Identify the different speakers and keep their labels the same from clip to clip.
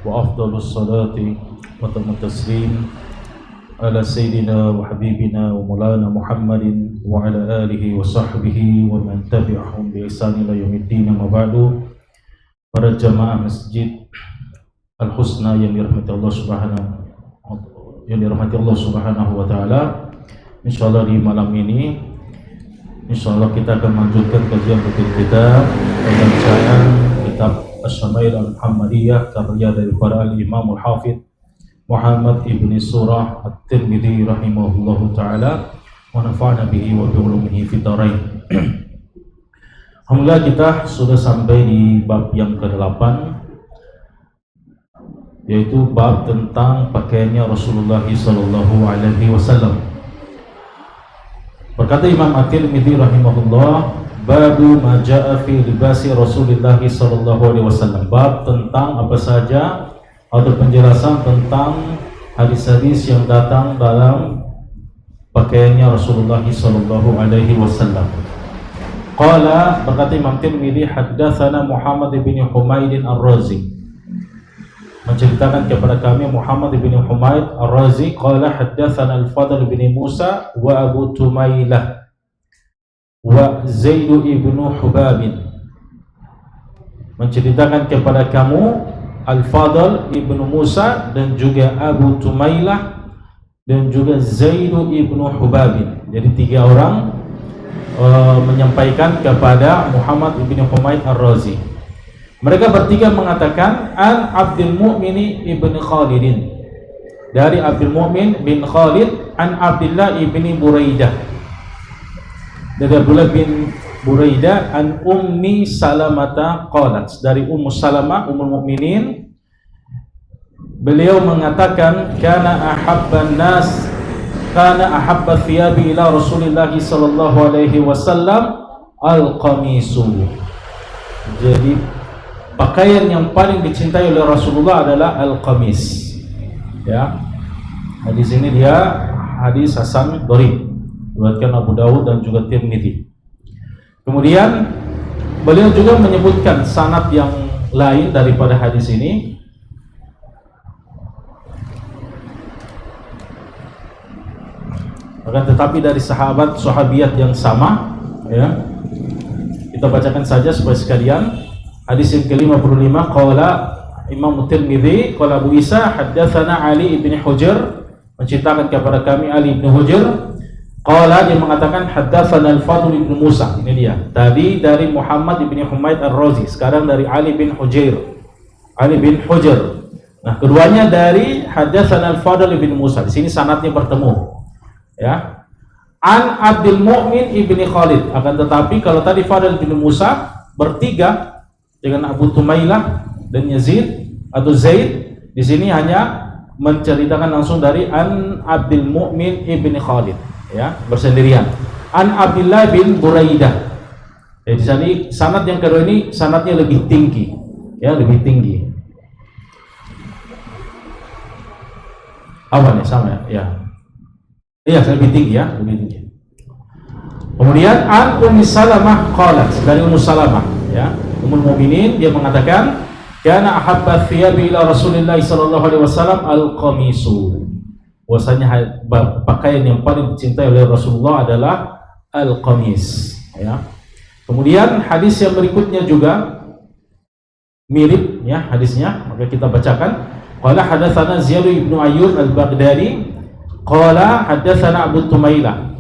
Speaker 1: وأفضل الصلاة وتم التسليم على سيدنا وحبيبنا ومولانا محمد وعلى آله وصحبه ومن تبعهم بإحسان إلى يوم الدين. أما بعد, para jamaah masjid Al-Husna yang dirahmati Allah Subhanahu wa taala, insyaallah di malam ini insyaallah kita akan melanjutkan kajian rutin kita pembacaan kitab Asy-Syama'il Al-Muhammadiyah karya dari para Imam Al-Hafidz Muhammad ibn Surah At-Tirmidzi rahimahullahu taala wa nafa'ana bihi wa bi ulumihi fid dharain. Alhamdulillah, kita sudah sampai di bab yang ke-8, yaitu bab tentang pakaiannya Rasulullah sallallahu alaihi wasallam. Berkata Imam At-Tirmidzi rahimahullah, babu ma jaa fi libasi Rasulullah sallallahu alaihi wasallam. Bab tentang apa saja atau penjelasan tentang hadis-hadis yang datang dalam pakaiannya Rasulullah sallallahu alaihi wasallam. Qala, berkata Imam Tirmidzi, haddatsana Muhammad bin Humaid Ar-Razi, menceritakan kepada kami Muhammad bin Humaid Ar-Razi. Qala haddatsana Al-Fadl bin Musa wa Abu Tumailah wa Zaid ibn Hubab, menceritakan kepada kamu Al-Fadl ibn Musa dan juga Abu Tumailah dan juga Zaid ibn Hubab. Jadi tiga orang menyampaikan kepada Muhammad bin Humaid Ar-Razi. Mereka bertiga mengatakan an Abdul Mu'min ibn Khalid, dari Abdul Mu'min bin Khalid, an Abdullah ibn Buraidah, dari Abdullah bin Buraidah, an Ummi Salamata qalat, dari Ummu Salamah Ummul Mukminin, beliau mengatakan kana ahabba thiyabi ila Rasulillah sallallahu alaihi wasallam al-qamisu. Jadi pakaian yang paling dicintai oleh Rasulullah adalah al-qamis. Ya. Hadis ini dia hadis hasan dharib, diriwayatkan Abu Dawud dan juga Tirmidzi. Kemudian beliau juga menyebutkan sanad yang lain daripada hadis ini. Akan tetapi dari sahabiat yang sama, ya. Kita bacakan saja supaya sekalian. Hadis yang ke-55, qala Imam Tirmidzi, qala Abu Isa haddatsana Ali ibn Hujr, menceritakan kepada kami Ali ibn Hujr. Qala, dia mengatakan haddatsana Al-Fadl ibn Musa. Ini dia. Tadi dari Muhammad ibn Humaid Ar-Razi, sekarang dari Ali bin Hujr. Nah, keduanya dari haddatsana Al-Fadl ibn Musa. Di sini sanadnya bertemu. Ya. An Abdul Mu'min ibn Khalid. Akan tetapi kalau tadi Fadl bin Musa bertiga dengan Abu Tumailah dan Yazid atau Zaid, di sini hanya menceritakan langsung dari an Abdul Mu'min ibn Khalid, ya, bersendirian. An Abdullah bin Buraidah. Di sini sanad yang kedua ini sanadnya lebih tinggi, ya, lebih tinggi. Apa nih, sama ya? Iya, lebih tinggi, ya, lebih tinggi. Kemudian an Ummi Salamah qalat, dari Ummu Salamah, ya, Ummul Mukminin, dia mengatakan kana ahabba thiyabi ila Rasulillah sallallahu alaihi wasallam al-qamisu. Bahwasanya pakaian yang paling dicintai oleh Rasulullah adalah al-qamis, ya. Kemudian hadis yang berikutnya juga mirip, ya, hadisnya, maka kita bacakan. Qala hadatsana Ziyad ibn Ayyub al-Baghdadi qala hadatsana Abu Tumailah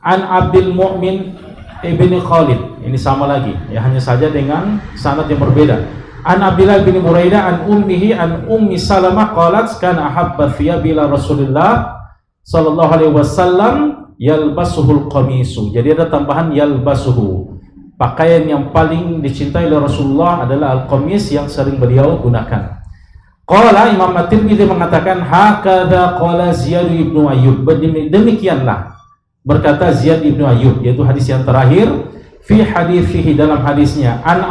Speaker 1: an Abdul Mu'min ibn Khalid. Ini sama lagi, ya, hanya saja dengan sanad yang berbeda. An Abdullah bin Buraidah an ummihi an Ummi Salamah qalat kana ahabba thiyabi ila Rasulillah sallallahu alaihi wasallam yalbasuhul qamisu. Jadi ada tambahan yalbasuhu. Pakaian yang paling dicintai oleh Rasulullah adalah al-qamis yang sering beliau gunakan. Qala Imam At-Tirmidzi mengatakan hakadha qala Ziyad ibnu Ayyub. Demikianlah berkata Ziyad ibnu Ayyub, yaitu hadis yang terakhir, fi hadithihi, dalam hadisnya, an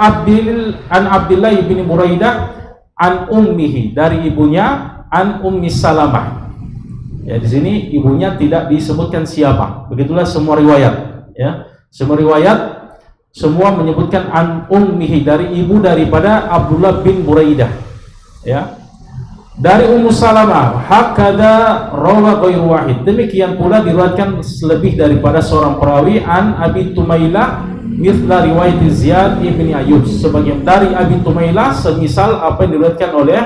Speaker 1: Abdullah ibn Buraidah an ummihi, dari ibunya, an Ummi Salamah. Ya, di sini ibunya tidak disebutkan siapa. Begitulah semua riwayat, ya. Semua riwayat semua menyebutkan an ummihi, dari ibu daripada Abdullah bin Buraidah, ya. Dari Ummu Salamah, hakada rawa ghairu wahid. Demikian pula diriwayatkan lebih daripada seorang perawi an Abi Tumailah mithla riwayat Ziyad bin Ayyub. Sebagian dari Abi Tumailah semisal apa yang diriwayatkan oleh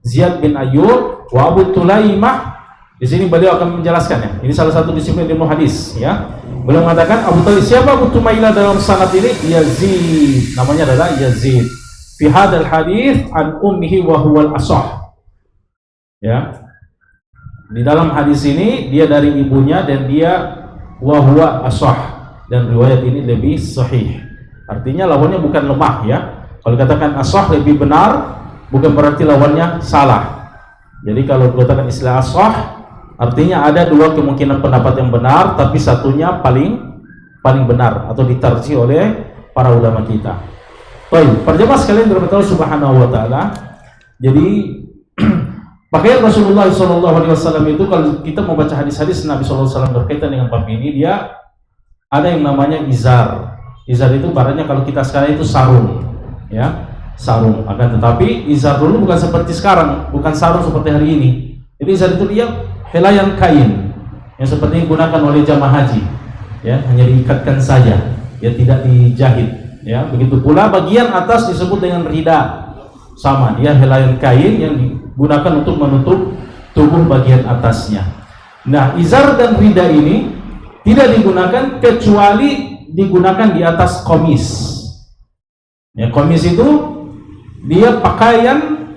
Speaker 1: Ziyad bin Ayyub. Wa Abu Tulaimah, di sini beliau akan menjelaskan ya. Ini salah satu disiplin ilmu hadis ya. Beliau mengatakan Abu Tulaimah, siapa Abu Tumailah dalam sanad ini? Yazid, namanya adalah Yazid. Fi hadzal hadis an ummihi wa huwa al-ashah. Ya, di dalam hadis ini dia dari ibunya dan dia wahwa asah, dan riwayat ini lebih sahih. Artinya lawannya bukan lemah ya. Kalau katakan asah lebih benar, bukan berarti lawannya salah. Jadi kalau dikatakan istilah asah, artinya ada dua kemungkinan pendapat yang benar, tapi satunya paling benar atau ditarjih oleh para ulama kita. Baik, perjamaah sekalian dari Allah Subhanahu wa taala. Jadi pakaian Rasulullah SAW itu, kalau kita mau baca hadis-hadis Nabi SAW berkaitan dengan bab ini, dia ada yang namanya izar. Izar itu baratnya kalau kita sekarang itu sarung, ya, sarung. Akan tetapi izar dulu bukan seperti sekarang, bukan sarung seperti hari ini. Jadi izar itu dia helaian kain yang seperti digunakan oleh jamaah haji, ya, hanya diikatkan saja, ya, tidak dijahit, ya. Begitu pula bagian atas disebut dengan rida, sama, dia helaian kain yang digunakan untuk menutup tubuh bagian atasnya. Nah, izar dan rida ini tidak digunakan kecuali digunakan di atas komis. Ya, komis itu dia pakaian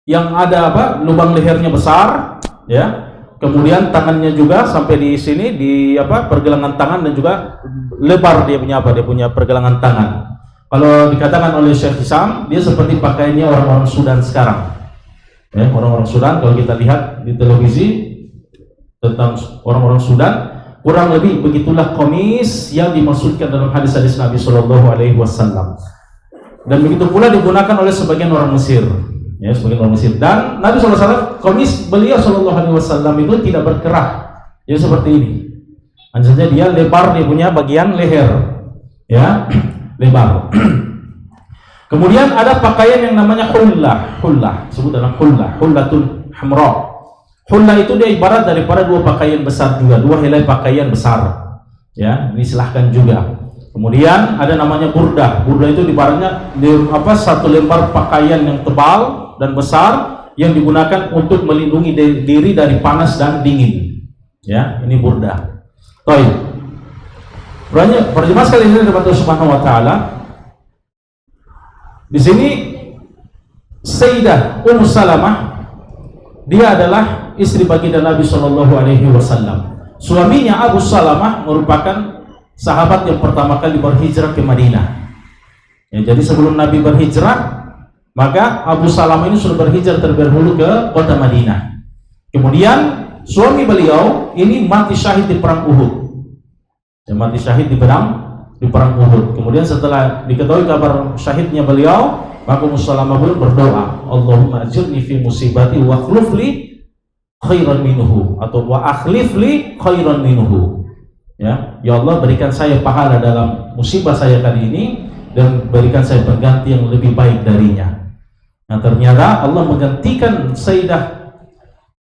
Speaker 1: yang ada lubang lehernya besar, ya. Kemudian tangannya juga sampai di sini, di pergelangan tangan, dan juga lebar dia punya pergelangan tangan. Kalau dikatakan oleh Syekh Hisam, dia seperti pakaiannya orang-orang Sudan sekarang. Ya, orang-orang Sudan, kalau kita lihat di televisi tentang orang-orang Sudan, kurang lebih begitulah komis yang dimaksudkan dalam hadis-hadis Nabi Shallallahu Alaihi Wasallam. Dan begitu pula digunakan oleh sebagian orang Mesir, ya, sebagian orang Mesir. Dan Nabi SAW, komis beliau Shallallahu Alaihi Wasallam itu tidak berkerah, ya, seperti ini. Hanya saja dia lebar, dia punya bagian leher, ya, lebar. Kemudian ada pakaian yang namanya hullah, sebut dalam hullatun hamra. Hullah itu dia ibarat daripada dua pakaian besar juga, dua helai pakaian besar, ya, ini silahkan juga. Kemudian ada namanya burdah. Burdah itu ibaratnya satu lembar pakaian yang tebal dan besar yang digunakan untuk melindungi diri dari panas dan dingin, ya, ini burdah. Baik, perjemaah sekali ini dari Allah Subhanahu wa taala. Di sini Sayyidah Ummu Salamah, dia adalah istri baginda Nabi Shallallahu Alaihi Wasallam. Suaminya Abu Salamah merupakan sahabat yang pertama kali berhijrah ke Madinah. Ya, jadi sebelum Nabi berhijrah, maka Abu Salamah ini sudah berhijrah terlebih dahulu ke kota Madinah. Kemudian suami beliau ini mati syahid di perang Uhud. Ya, mati syahid di perang Uhud. Kemudian setelah diketahui kabar syahidnya beliau, maka Ummu Salamah pun berdoa, Allahumma ajirni fi musibati wa akhlif li khairan minhu, atau wa akhlif li khairan minhu. Ya, ya Allah, berikan saya pahala dalam musibah saya kali ini dan berikan saya pengganti yang lebih baik darinya. Nah, ternyata Allah menggantikan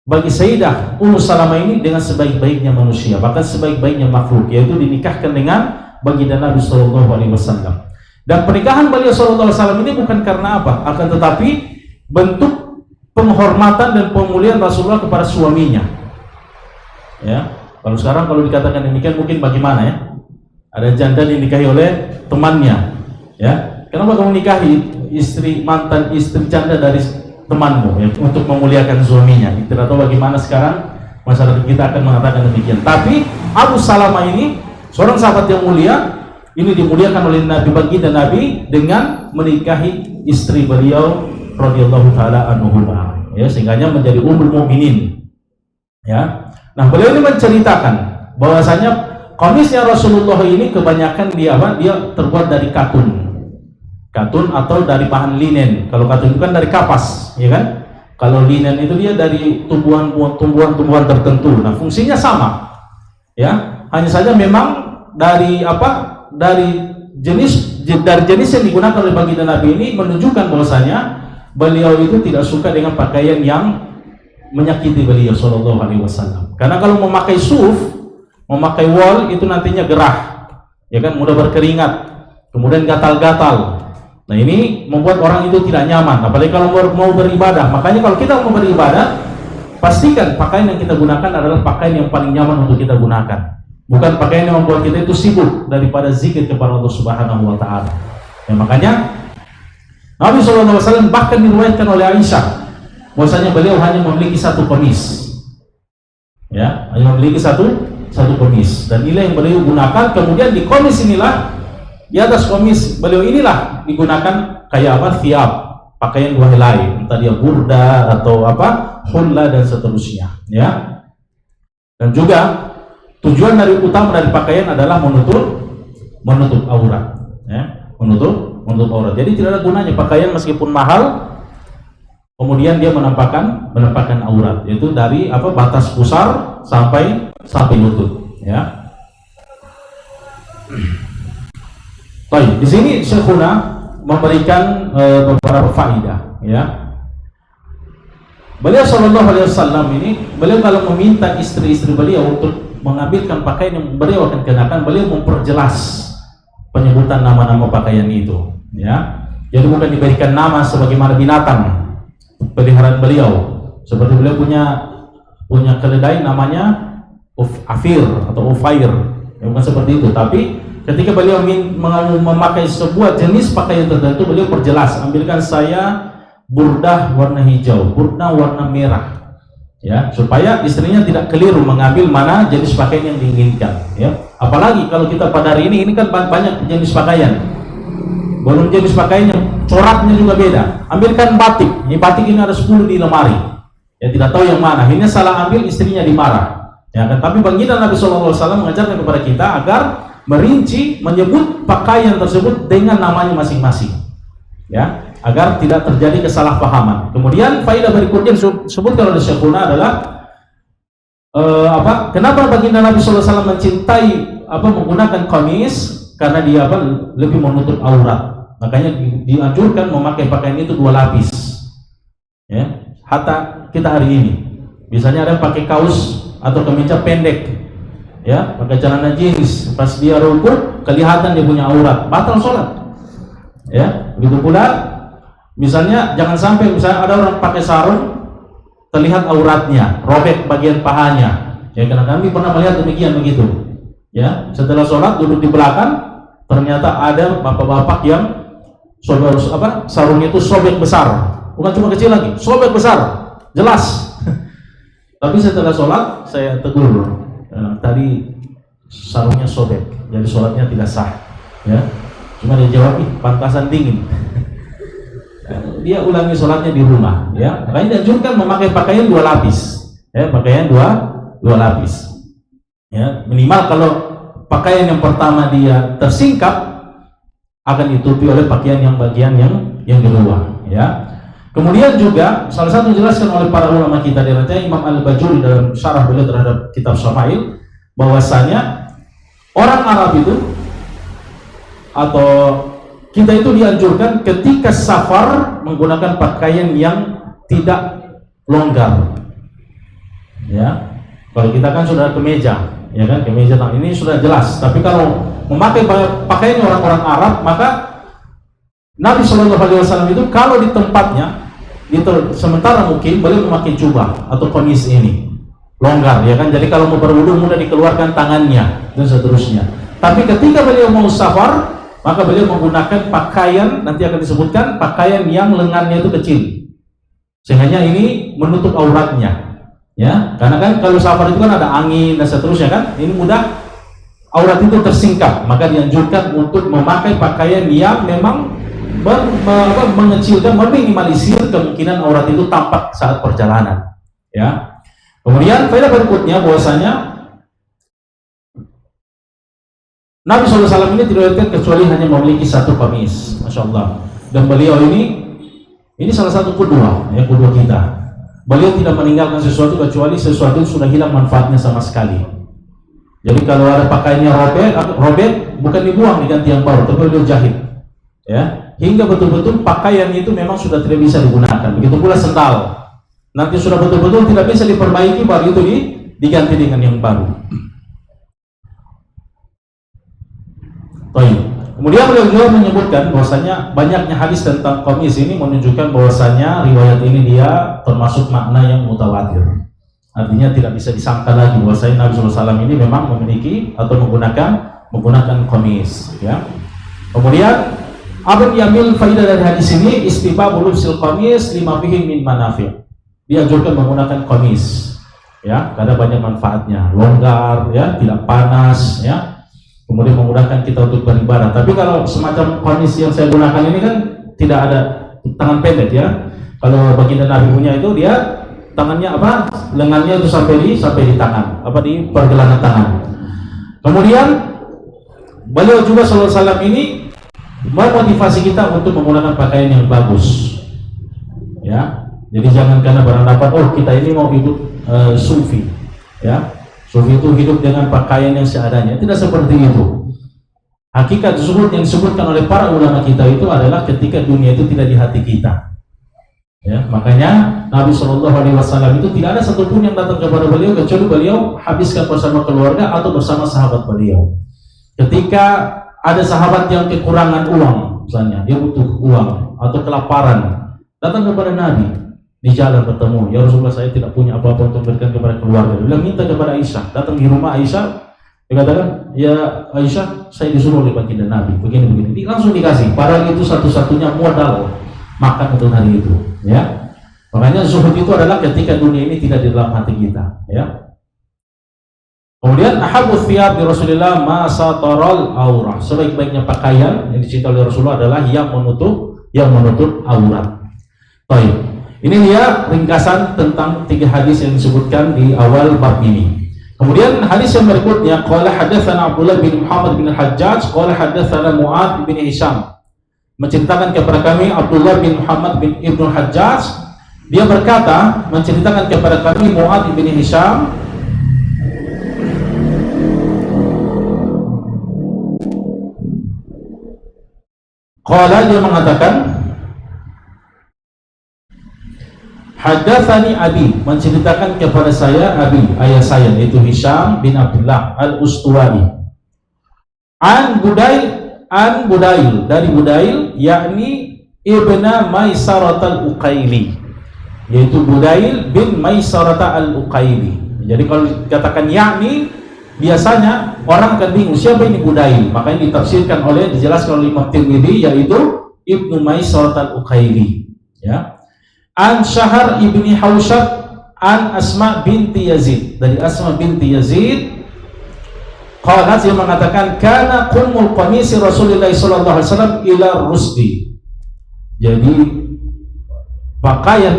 Speaker 1: bagi Sayyidah Ummu Salamah ini dengan sebaik-baiknya manusia, bahkan sebaik-baiknya makhluk, yaitu dinikahkan dengan baginda Nabi Shallallahu Alaihi Wasallam. Dan pernikahan beliau Shallallahu Alaihi Wasallam ini bukan karena apa, akan tetapi bentuk penghormatan dan pemulihan Rasulullah kepada suaminya. Ya, kalau sekarang kalau dikatakan demikian mungkin bagaimana ya? Ada janda dinikahi oleh temannya, ya. Kenapa kamu nikahi mantan istri janda dari temanmu, ya, untuk memuliakan suaminya? Tidak tahu bagaimana sekarang masyarakat kita akan mengatakan demikian. Tapi Abu Salamah ini seorang sahabat yang mulia, ini dimuliakan oleh Nabi, baginda Nabi, dengan menikahi istri beliau radhiyallahu taala anhuma, ya, sehingganya menjadi ummul mukminin, ya. Nah, beliau ini menceritakan bahwasanya kamisnya Rasulullah ini kebanyakan dia terbuat dari katun atau dari bahan linen. Kalau katun itu kan dari kapas, ya kan? Kalau linen itu dia dari tumbuhan tertentu. Nah, fungsinya sama, ya. Hanya saja memang dari jenis yang digunakan oleh baginda Nabi ini menunjukkan bahwasanya beliau itu tidak suka dengan pakaian yang menyakiti beliau Shallallahu Alaihi Wasallam. Karena kalau memakai suf, memakai wol itu nantinya gerah, ya kan, mudah berkeringat, kemudian gatal-gatal. Nah ini membuat orang itu tidak nyaman, apalagi kalau mau beribadah. Makanya kalau kita mau beribadah, pastikan pakaian yang kita gunakan adalah pakaian yang paling nyaman untuk kita gunakan, bukan pakaian yang membuat kita itu sibuk daripada zikir kepada Allah Subhanahu Wa Taala. Ya, makanya Nabi SAW bahkan diriwayatkan oleh Aisyah bahwasanya beliau hanya memiliki satu komis, ya, hanya memiliki satu komis, dan inilah yang beliau gunakan. Kemudian di komis inilah, di atas komis beliau inilah digunakan kayak apa, thiyab, pakaian dua helai, entah dia burda atau apa, hulla dan seterusnya, ya. Dan juga tujuan dari utama dari pakaian adalah menutup aurat, ya, menutup aurat. Jadi tidak ada gunanya pakaian meskipun mahal kemudian dia menampakkan aurat, yaitu dari apa, batas pusar sampai lutut, ya. Baik, di sini Syekhuna memberikan beberapa faedah, ya. Beliau Shallallahu Alaihi Wasallam ini, beliau kalau meminta istri-istri beliau untuk mengambilkan pakaian yang beliau akan kenakan, beliau memperjelas penyebutan nama-nama pakaian itu, ya. Jadi bukan diberikan nama sebagaimana binatang peliharaan beliau, seperti beliau punya keledai namanya Afir atau Ufair, ya, bukan seperti itu. Tapi ketika beliau memakai sebuah jenis pakaian tertentu, beliau perjelas, ambilkan saya burdah warna hijau, burdah warna merah, ya, supaya istrinya tidak keliru mengambil mana jenis pakaian yang diinginkan, ya. Apalagi kalau kita pada hari ini kan banyak jenis pakaian, belum jenis pakaiannya, coraknya juga beda. Ambilkan batik, ini batik ini ada 10 di lemari, ya, tidak tahu yang mana, akhirnya salah ambil, istrinya dimarah, ya kan. Tapi baginda Nabi SAW mengajarkan kepada kita agar merinci, menyebut pakaian tersebut dengan namanya masing-masing, ya, agar tidak terjadi kesalahpahaman. Kemudian faedah berikutnya disebutkan oleh Syekhuna adalah kenapa baginda Nabi SAW mencintai menggunakan kamis, karena dia lebih menutup aurat. Makanya dianjurkan memakai pakaian itu 2 lapis, ya. Hatta kita hari ini biasanya ada pakai kaos atau kemeja pendek, ya, pakai celana jeans, pas dia rukuk kelihatan dia punya aurat, batal sholat, ya. Begitu pula misalnya jangan sampai misalnya ada orang pakai sarung terlihat auratnya, robek bagian pahanya, ya, karena kami pernah melihat demikian begitu, ya. Setelah sholat duduk di belakang, ternyata ada bapak-bapak yang sarungnya itu sobek besar, bukan cuma kecil lagi, sobek besar, jelas. Tapi setelah sholat saya tegur, tadi sarungnya sobek, jadi sholatnya tidak sah, ya. Cuma dia jawab, pantasan dingin. Dia ulangi sholatnya di rumah, ya. Makanya dianjurkan memakai pakaian 2 lapis, ya, pakaian dua lapis, ya. Minimal kalau pakaian yang pertama dia tersingkap, akan ditutupi oleh pakaian yang bagian yang kedua, ya. Kemudian juga salah satu dijelaskan oleh para ulama kita, diantaranya Imam Al-Bajuri dalam syarah beliau terhadap kitab Syama'il, bahwasanya orang Arab itu atau kita itu dianjurkan ketika safar menggunakan pakaian yang tidak longgar, ya. Kalau kita kan sudah kemeja, ya kan, kemeja ini sudah jelas. Tapi kalau memakai pakaian orang-orang Arab, maka Nabi SAW itu kalau di tempatnya sementara mungkin beliau memakai jubah atau komis ini longgar, ya kan. Jadi kalau mau berwudu mudah dikeluarkan tangannya dan seterusnya. Tapi ketika beliau mau safar, maka beliau menggunakan pakaian, nanti akan disebutkan, pakaian yang lengannya itu kecil, sehingga ini menutup auratnya, ya. Karena kan kalau safar itu kan ada angin dan seterusnya kan, ini mudah aurat itu tersingkap, maka dianjurkan untuk memakai pakaian yang memang mengecilkan, meminimalisir kemungkinan aurat itu tampak saat perjalanan, ya. Kemudian faedah berikutnya bahwasanya Nabi SAW ini diriwayatkan kecuali hanya memiliki satu kamis, masya Allah. Dan beliau ini salah satu qudwah, ya, qudwah kita. Beliau tidak meninggalkan sesuatu kecuali sesuatu sudah hilang manfaatnya sama sekali. Jadi kalau ada pakaiannya robek bukan dibuang diganti yang baru, tapi beliau jahit, ya. hingga betul-betul pakaian itu memang sudah tidak bisa digunakan. Begitu pula sendal, nanti sudah betul-betul tidak bisa diperbaiki, baru itu diganti dengan yang baru. Baik. Kemudian beliau juga menyebutkan bahwasanya banyaknya hadis tentang qamis ini menunjukkan bahwasanya riwayat ini dia termasuk makna yang mutawatir. Artinya tidak bisa disangka lagi bahwasanya Nabi SAW ini memang memiliki atau menggunakan qamis. Ya. Kemudian Abun Yamil faidah dari hadis ini istibabul lubsil qamis lima fihi min manafi'. Dianjurkan menggunakan qamis, ya, karena banyak manfaatnya, longgar, ya, tidak panas, ya. Kemudian memudahkan kita untuk beribadah. Tapi kalau semacam qamis yang saya gunakan ini kan tidak ada tangan pendek, ya. Kalau baginda Nabi punya itu dia tangannya apa? Lengannya itu sampai di tangan, apa di pergelangan tangan. Kemudian beliau juga sallallahu alaihi wasallam ini memotivasi kita untuk menggunakan pakaian yang bagus, ya. Jadi jangan karena beranggapan oh kita ini mau hidup sufi, ya. Sufi itu hidup dengan pakaian yang seadanya. Tidak seperti itu. Hakikat zuhud yang disebutkan oleh para ulama kita itu adalah ketika dunia itu tidak di hati kita. Ya, makanya Nabi SAW itu tidak ada satupun yang datang kepada beliau kecuali beliau habiskan bersama keluarga atau bersama sahabat beliau. Ketika ada sahabat yang kekurangan uang, misalnya dia butuh uang atau kelaparan, datang kepada Nabi. Di jalan bertemu, ya Rasulullah saya tidak punya apa-apa untuk berikan kepada keluarga. Dia bilang minta kepada Aisyah. Datang di rumah Aisyah, dia katakan, ya Aisyah saya disuruh oleh baginda Nabi begini-begini. Langsung dikasih. Padahal itu satu-satunya modal makan untuk hari itu. Ya, makanya zuhud itu adalah ketika dunia ini tidak di dalam hati kita. Ya. Kemudian ahabbu thiyab di Rasulullah ma satarul aurah. Sebaik-baiknya pakaian yang dicintai oleh Rasulullah adalah yang menutup aurat. Baik. Ini dia ringkasan tentang 3 hadis yang disebutkan di awal bab ini. Kemudian hadis yang berikutnya, qala hadatsana Abdullah bin Muhammad bin Al-Hajjaj, qala hadatsana Mu'adz bin Hisham. Menceritakan kepada kami Abdullah bin Muhammad bin Ibnu Hajjaj, dia berkata, menceritakan kepada kami Mu'adz bin Hisham, qala dia mengatakan, hadatsani abi, menceritakan kepada saya abi, ayah saya yaitu Hisham bin Abdullah al-Ustuwani. An Budail dari Budail, yakni ibna Maisarah al-Uqaili, yaitu Budail bin Maisarah al-Uqaili. Jadi kalau dikatakan yakni, biasanya orang akan bingung siapa ini Budail, makanya ditafsirkan dijelaskan oleh Imam Tirmidzi yaitu ibnu Maisarah al-Uqaili, ya. An Syahar ibni Hausyab an Asma binti Yazid, dari Asma binti Yazid qalat, dia mengatakan kana qumul qamisi Rasulullah sallallahu alaihi wasallam ila rusdi. Jadi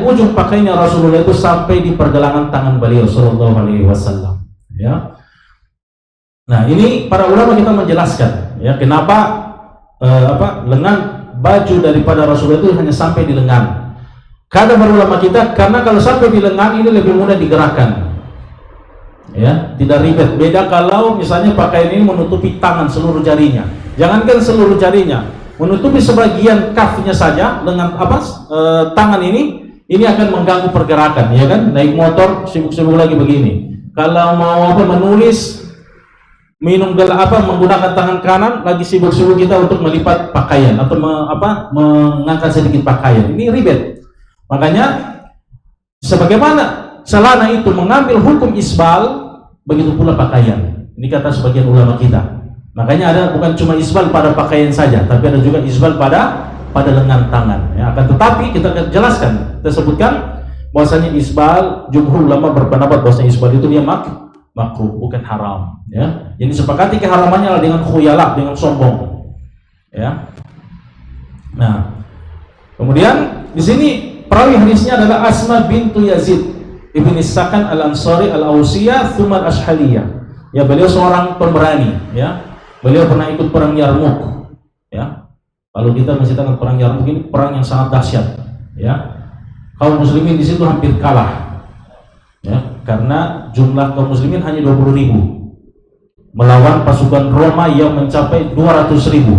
Speaker 1: ujung pakaiannya Rasulullah itu sampai di pergelangan tangan beliau sallallahu alaihi wasallam, ya. Nah, ini para ulama kita menjelaskan, ya, kenapa lengan baju daripada Rasulullah itu hanya sampai di lengan. Kata para ulama kita, karena kalau sampai di lengan ini lebih mudah digerakkan, ya, tidak ribet. Beda kalau misalnya pakaian ini menutupi tangan seluruh jarinya. Jangankan seluruh jarinya, menutupi sebagian kafnya saja dengan tangan ini akan mengganggu pergerakan, ya kan? Naik motor sibuk-sibuk lagi begini. Kalau mau menulis, minum menggunakan tangan kanan, lagi sibuk-sibuk kita untuk melipat pakaian atau mengangkat sedikit pakaian. Ini ribet. Makanya sebagaimana celana itu mengambil hukum isbal, begitu pula pakaian. Ini kata sebagian ulama kita. Makanya ada bukan cuma isbal pada pakaian saja, tapi ada juga isbal pada lengan tangan. Ya, akan tetapi kita jelaskan, kita sebutkan bahwasanya isbal, jumhur ulama berpendapat bahwasanya isbal itu dia makruh, bukan haram. Ya, jadi sepakati keharamannya adalah dengan khuyala, dengan sombong. Ya. Nah, kemudian di sini perawi hadisnya adalah Asma bintu Yazid ibni Sakan al-Ansari al-Ausiyah thumma al-Ashhaliyah. Ya, beliau seorang pemberani, ya. Beliau pernah ikut perang Yarmuk, ya. Kalau kita menceritakan perang Yarmuk ini perang yang sangat dahsyat, ya. Kaum muslimin di situ hampir kalah. Ya, karena jumlah kaum muslimin hanya 20.000 melawan pasukan Roma yang mencapai 200.000.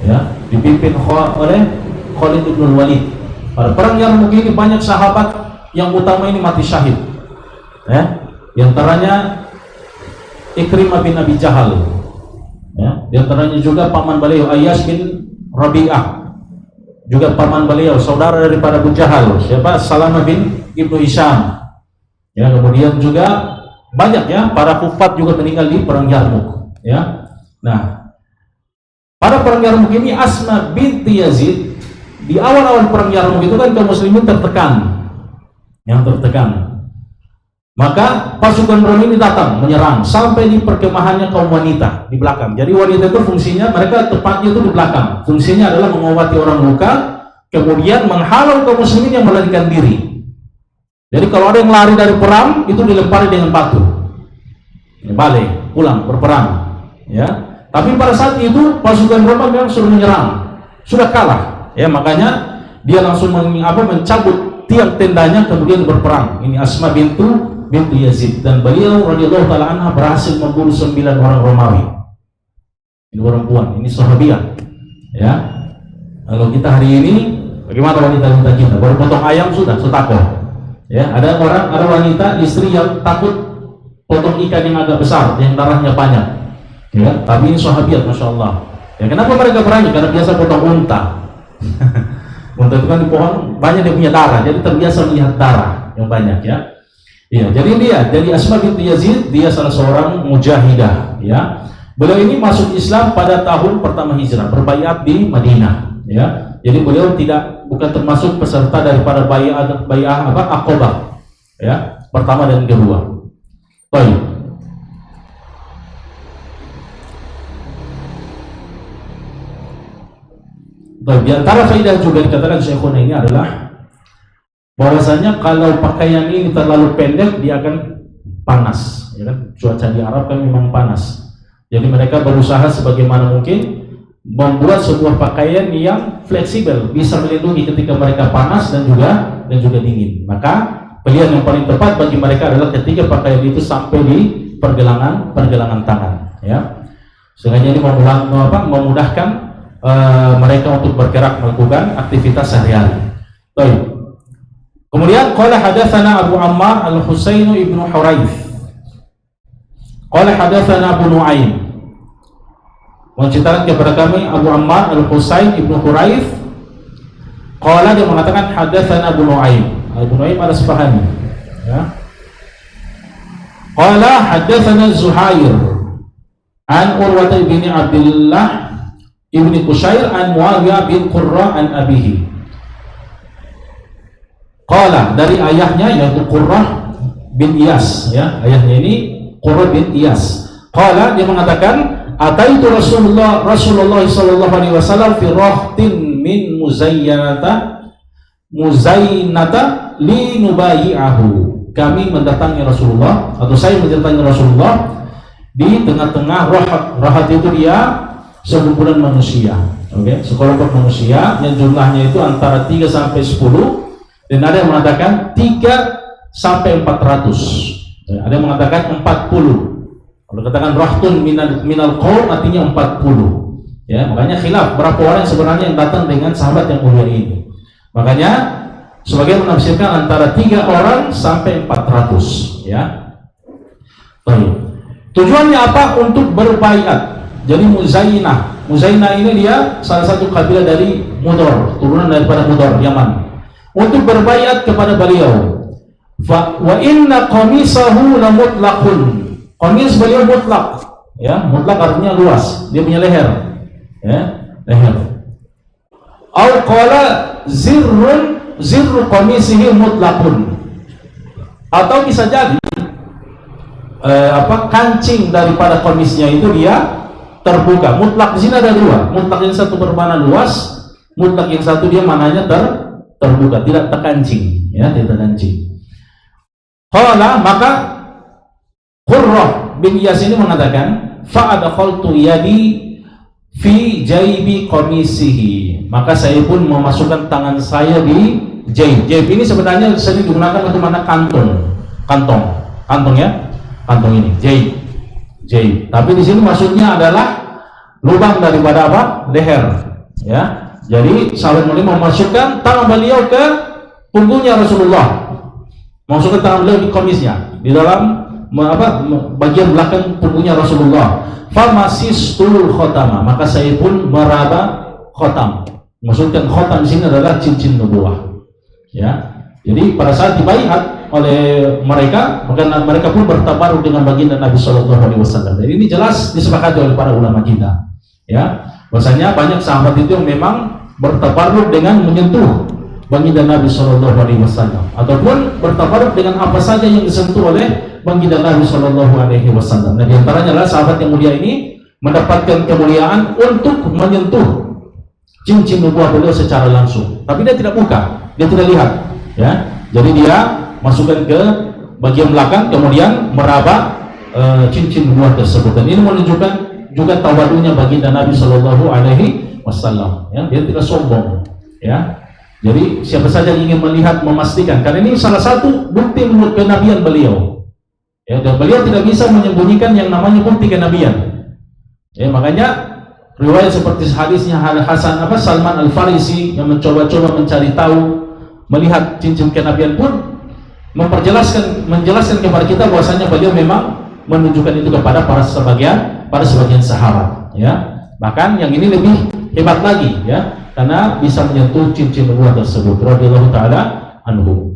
Speaker 1: Ya. dipimpin oleh Khalid bin Walid. Pada perang Yarmuk ini banyak sahabat yang utama ini mati syahid. Di antaranya Ikrimah bin Abi Jahal. Di antaranya juga paman beliau Ayyash bin Rabi'ah. Juga paman beliau, saudara daripada Abu Jahal, siapa? Salamah bin Ibnu Hisham. Kemudian juga banyak para kufat juga meninggal di perang Yarmuk. Nah, pada perang Yarmuk ini Asma binti Yazid, di awal-awal perang Yarmuk itu kan kaum muslimin tertekan. Maka pasukan Romawi ini datang menyerang sampai di perkemahannya kaum wanita di belakang. Jadi wanita itu fungsinya, mereka tepatnya itu di belakang. Fungsinya adalah mengobati orang luka, kemudian menghalau kaum muslimin yang melarikan diri. Jadi kalau ada yang lari dari perang, itu dilempari dengan batu. Balik, pulang, berperang. Tapi pada saat itu pasukan Romawi yang sudah menyerang, sudah kalah. Makanya dia langsung mencabut tiang tendanya, kemudian berperang. Ini Asma bintu Yazid, dan beliau radhiyallahu taala anha berhasil membunuh 9 orang Romawi. Ini perempuan, ini sahabiah. Kalau kita hari ini, bagaimana wanita-wanita kita? Baru potong ayam sudah takut. Ada wanita istri yang takut potong ikan yang agak besar, yang darahnya banyak. Tapi ini sahabiat, masya Allah. Kenapa mereka berani? Karena biasa potong unta. Unta itu kan di pohon banyak dia punya darah, jadi terbiasa melihat darah yang banyak. Jadi Asma binti Yazid, dia salah seorang mujahidah. Beliau ini masuk Islam pada tahun pertama hijrah, berbaiat di Madinah. Jadi beliau bukan termasuk peserta daripada bai'ah Aqabah. Pertama dan kedua. Baik. Di antara faedah juga dikatakan Syekhuna ini adalah bahwasanya kalau pakaian ini terlalu pendek dia akan panas. Cuaca di Arab kan memang panas. Jadi mereka berusaha sebagaimana mungkin membuat sebuah pakaian yang fleksibel, bisa melindungi ketika mereka panas dan juga dingin. Maka pilihan yang paling tepat bagi mereka adalah ketika pakaian itu sampai di pergelangan tangan. Sengaja ini memudahkan mereka untuk bergerak melakukan aktivitas sehari-hari. Baik. Kemudian qala hadatsana Abu Ammar Al-Husain ibnu Huraith. Qala hadatsana Abu Nu'aim. Menceritakan kepada kami Abu Ammar Al-Husain ibnu Huraith. Qala, dia mengatakan hadatsana Abu Nu'aim. Abu Nu'aim al-Asfahani. Qala hadatsana Zuhair an Urwah bin Abdullah ibni Qushair an Muawiyah bin Qurra an abihi. Qala, dari ayahnya yaitu Qurrah bin Iyas. Ayahnya ini Qurrah bin Iyas. Qala, dia mengatakan ataitu Rasulullah sallallahu alaihi wasallam fi rahtin min muzainata li nubayi'ahu. Kami mendatangi Rasulullah, atau saya mendatangi Rasulullah di tengah-tengah rahat. Rahat itu dia sekumpulan manusia, sekelompok manusia yang jumlahnya itu antara 3 sampai 10, dan ada yang mengatakan 3 sampai 400, ada yang mengatakan 40. Kalau katakan rahtun minal qaum artinya 40. Makanya khilaf berapa orang sebenarnya yang datang dengan sahabat yang mulia ini. Makanya sebagian menafsirkan antara 3 orang sampai 400. Baik. Tujuannya apa? Untuk berbaiat. Jadi Muzainah ini dia salah satu kabilah dari Mudor, turunan daripada Mudor, Yaman. Untuk berbaiat kepada beliau. Wa inna qamisahu la mutlaqun. Qamis beliau mutlak. Mutlak artinya luas, dia punya leher. Leher. Au qala zirru qamisihi mutlaqun. Atau bisa jadi kancing daripada qamisnya itu dia terbuka. Mutlak di sini ada 2. Mutlak yang satu bermakna luas, mutlak yang satu dia maknanya terbuka, tidak terkancing, tidak terkancing. Qala, maka Qurrah bin Iyas ini mengatakan, fa adkhaltu yadi fi jaybi qamisihi. Maka saya pun memasukkan tangan saya di jayb. Jayb ini sebenarnya sering digunakan untuk makna kantong. Kantong ini jayb. Tapi di sini maksudnya adalah lubang daripada leher. Ya, jadi sahabat mulia memasukkan tangan beliau ke punggungnya Rasulullah, memasukkan tangan beliau di komisnya, di dalam bagian belakang punggungnya Rasulullah. Famasistul khotama, maka saya pun meraba khotam. Maksudkan khotam di sini adalah cincin nubuah. Ya, jadi pada saat dibaiat oleh mereka, maka mereka pun bertabaruk dengan baginda Nabi Shallallahu Alaihi Wasallam. Jadi ini jelas disepakati oleh para ulama kita. Ya, bahwasanya banyak sahabat itu yang memang bertabaruk dengan menyentuh baginda Nabi Shallallahu Alaihi Wasallam, ataupun bertabaruk dengan apa saja yang disentuh oleh baginda Nabi Shallallahu Alaihi Wasallam. Nah, diantaranya adalah sahabat yang mulia ini mendapatkan kemuliaan untuk menyentuh cincin nubuah beliau secara langsung, tapi dia tidak buka, dia tidak lihat. Ya, jadi dia masukkan ke bagian belakang, kemudian meraba cincin nubuah tersebut. Dan ini menunjukkan juga tawadunya baginda Nabi Shallallahu Alaihi Wasallam. Ya, dia tidak sombong. Ya. Jadi siapa saja yang ingin melihat, memastikan, karena ini salah satu bukti kenabian beliau. Ya, dan beliau tidak bisa menyembunyikan yang namanya bukti kenabian. Ya, makanya riwayat seperti hadisnya Salman Al-Farisi yang mencoba-coba mencari tahu, melihat cincin kenabian pun menjelaskan kepada kita bahwasanya beliau memang menunjukkan itu kepada para sebagian sahabat. Ya, bahkan yang ini lebih hebat lagi, ya, karena bisa menyentuh cincin nubuah tersebut radhiyallahu taala anhu.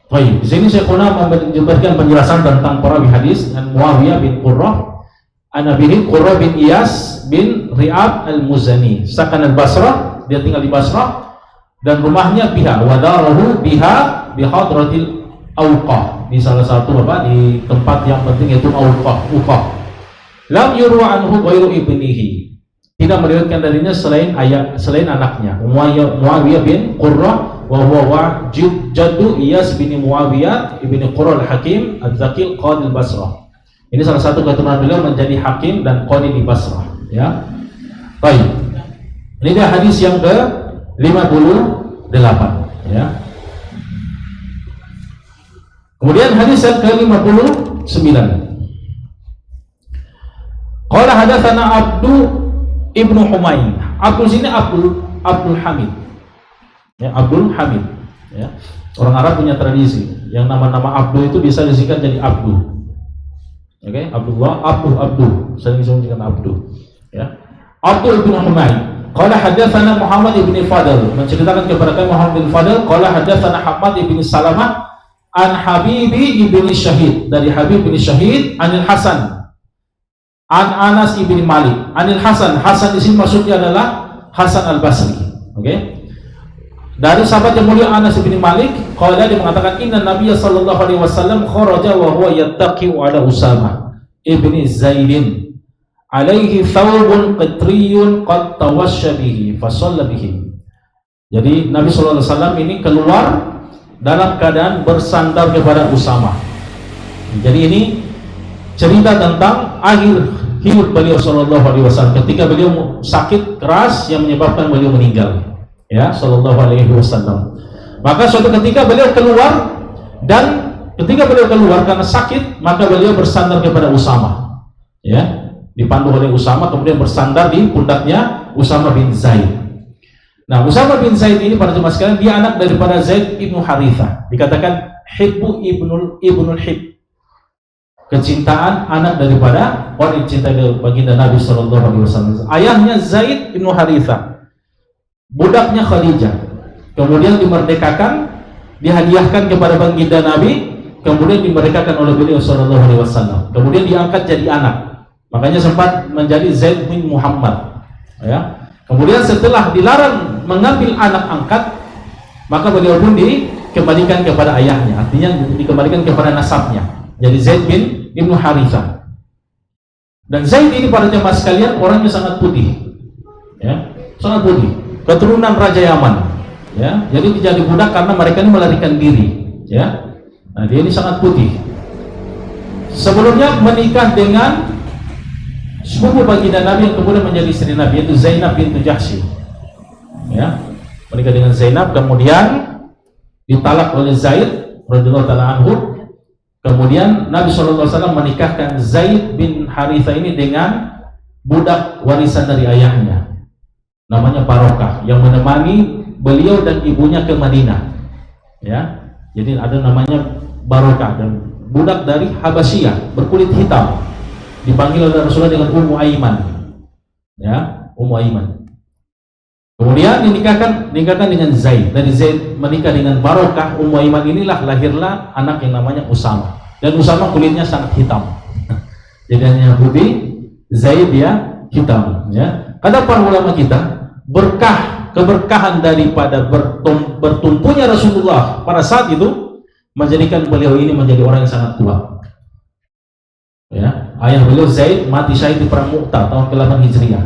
Speaker 1: Baik, di sini saya memberikan penjelasan tentang perawi hadis dan Muawiyah bin Qurrah, Anabihi Qurrah bin Iyas bin Ri'ab al-Muzani, sakan al-Basrah, dia tinggal di Basrah, dan rumahnya biha, wadarahu biha bihadratil Auqah, di salah satu di tempat yang penting yaitu Auqah. Lam yurwa anhu ghairu ibnihi, tidak meriwayatkan darinya selain anaknya Muawiyah bin Qurrah, wa huwa jaddu Iyas bin Muawiyah ibn Qurrah al-Hakim al-Zakil qadi al-Basrah. Ini salah satu keturunan beliau menjadi hakim dan qadi di Basrah. Ya, baik. Ini dia hadis yang ke 58. Ya. Kemudian hadis yang ke 59. Qala hadatsana Abdu ibnu Humain. Abdul sini Abdul Hamid. Ya, Abdul Hamid. Ya. Orang Arab punya tradisi yang nama-nama Abdul itu bisa disingkat jadi Abdu. Oke, Abdullah, Abdu, sering disebutkan Abdu. Ya. Abdul ibnu Humain. Qala hadatsana Muhammad ibn Fadl, menceritakan kepada kami Muhammad bin Fadl, qala hadatsana Hamad ibn Salamah an Habibi ibn Syahid, dari Habib bin Syahid, anil Hasan an Anas ibn Malik, anil Hasan di sini maksudnya adalah Hasan al-Basri. Oke. Dari sahabat yang mulia Anas bin Malik, qala dia mengatakan inna Nabiy sallallahu alaihi wasallam kharaja wa huwa yattaqi ala Usamah ibni Zaidin alaihi thawbun qitriyun qad tawashsha bihi fa shalla bihi. Jadi Nabi sallallahu alaihi wasallam ini keluar dalam keadaan bersandar kepada Usamah. Jadi ini cerita tentang akhir hidup beliau sallallahu alaihi wasallam ketika beliau sakit keras yang menyebabkan beliau meninggal. Ya, sallallahu alaihi wasallam. Maka suatu ketika beliau keluar, dan ketika beliau keluar karena sakit, maka beliau bersandar kepada Usamah. Ya, dipandu oleh Usamah, kemudian bersandar di pundaknya Usamah bin Zaid. Nah, Usamah bin Zaid ini para jemaah sekalian, dia anak daripada Zaid ibnu Harithah. Dikatakan Hibbu ibnul Hib. Kecintaan anak daripada orang cinta baginda Nabi sallallahu alaihi wasallam. Ayahnya Zaid ibnu Harithah, budaknya Khadijah, kemudian dimerdekakan, dihadiahkan kepada baginda Nabi, kemudian dimerdekakan oleh beliau sallallahu alaihi wasallam, kemudian diangkat jadi anak, makanya sempat menjadi Zaid bin Muhammad. Ya, kemudian setelah dilarang mengambil anak angkat, maka beliau pun dikembalikan kepada ayahnya, artinya dikembalikan kepada nasabnya, jadi Zaid bin Ibnu Harithah. Dan Zaid ini para jemaah sekalian orangnya sangat putih, ya, sangat putih, keturunan Raja Yaman. Ya, jadi dijadi budak karena mereka ini melarikan diri. Ya, nah dia ini sangat putih. Sebelumnya menikah dengan sepupu baginda Nabi yang kemudian menjadi istri Nabi, yaitu Zainab bintu Jahsy. Ya, menikah dengan Zainab, kemudian ditalak oleh Zaid radhiyallahu taala anhu. Kemudian Nabi SAW menikahkan Zaid bin Harithah ini dengan budak warisan dari ayahnya, namanya Barokah, yang menemani beliau dan ibunya ke Madinah. Ya, jadi ada namanya Barokah, dan budak dari Habasyah berkulit hitam, dipanggil oleh Rasulullah dengan Ummu Aiman. Ya, Ummu Aiman. Kemudian dinikahkan dengan Zaid. Dari Zaid menikah dengan Barokah, Ummu Aiman inilah lahirlah anak yang namanya Usama. Dan Usama kulitnya sangat hitam. Jadi hanya putih, Zaid dia hitam. Ya. Kata para ulama kita, keberkahan daripada bertumpunya Rasulullah pada saat itu menjadikan beliau ini menjadi orang yang sangat kuat. Ya, ayah beliau Zaid mati syahid di perang Mu'tah tahun ke-8 Hijriah.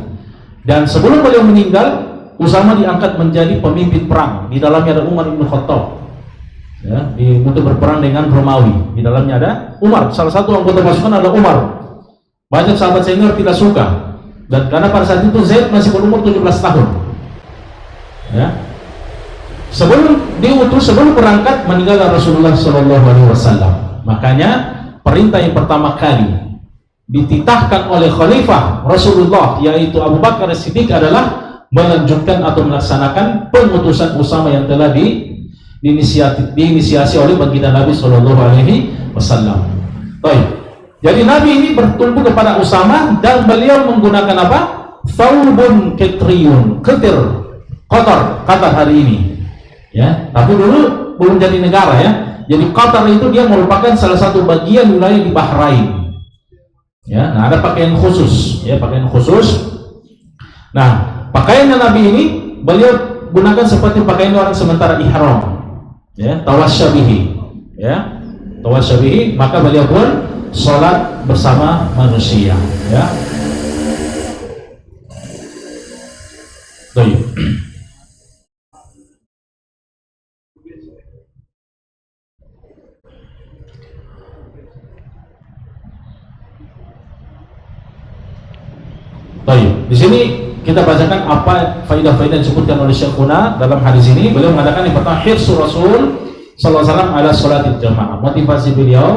Speaker 1: Dan sebelum beliau meninggal, Usama diangkat menjadi pemimpin perang. Di dalamnya ada Umar bin Khattab. Ya, untuk berperang dengan Romawi. Di dalamnya ada Umar. Salah satu anggota pasukan adalah Umar. Banyak sahabat senior tidak suka. Dan karena pada saat itu Zaid masih berumur 17 tahun. Ya. Sebelum berangkat meninggal Rasulullah SAW. Makanya perintah yang pertama kali dititahkan oleh Khalifah Rasulullah, yaitu Abu Bakar As-Siddiq, adalah melanjutkan atau melaksanakan pengutusan Usama yang telah diinisiasi oleh baginda Nabi Shallallahu Alaihi Wasallam. Jadi Nabi ini bertumpu kepada Usama dan beliau menggunakan apa? Thawbun ketriyun, Qatar hari ini. Ya, tapi dulu belum jadi negara ya. Jadi Qatar itu dia merupakan salah satu bagian wilayah di Bahrain. Ya, nah ada pakaian khusus, ya pakaian khusus. Nah, pakaian Nabi ini beliau gunakan seperti pakaian orang sementara ihram, ya, tawasyabihi, ya, tawasyabihi. Maka beliau pun sholat bersama manusia, ya. Baik. Baik. Di sini kita bacakan apa faidah-faidah yang disebutkan oleh Syekhuna dalam hadis ini. Beliau mengatakan yang pertama, hirsu Rasul sallallahu alaihi wasallam ala sholatil jamaah. Motivasi beliau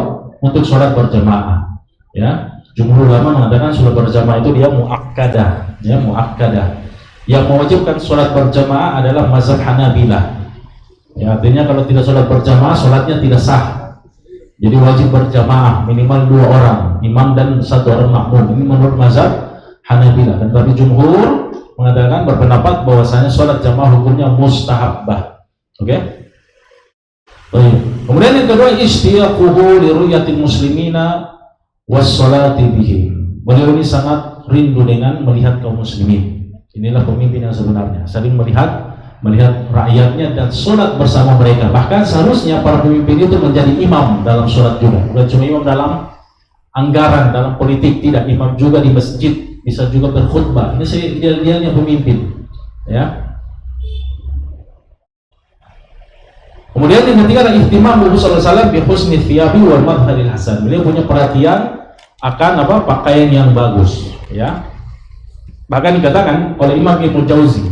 Speaker 1: untuk sholat berjamaah. Ya, jumhur ulama mengatakan sholat berjamaah itu dia muakkadah, ya, muakkadah. Yang mewajibkan sholat berjamaah adalah mazhab Hanabilah. Ya, artinya kalau tidak sholat berjamaah, sholatnya tidak sah. Jadi wajib berjamaah minimal 2 orang, imam dan 1 orang makmum. Ini menurut mazhab Hanabilah. Dan bagi jumhur mengatakan, berpendapat bahwasanya sholat jamaah hukumnya mustahabbah. Oke? Baik. Kemudian yang kedua, istiyaquhu li ru'yatil muslimina was sholati bihim. Beliau ini sangat rindu dengan melihat kaum muslimin. Inilah pemimpin yang sebenarnya, saling melihat rakyatnya dan sholat bersama mereka. Bahkan seharusnya para pemimpin itu menjadi imam dalam sholat juga. Bukan cuma imam dalam anggaran, dalam politik, tidak, imam juga di masjid. Bisa juga berkhutbah. Ini idealnya pemimpin, ya. Kemudian yang ketiga adalah ihtimam Nabi sallallahu alaihi wasallam bi husni thiyabi wal madharil hasan. Beliau punya perhatian akan apa? Pakaian yang bagus, ya. Bahkan dikatakan oleh Imam Ibnu Jauzi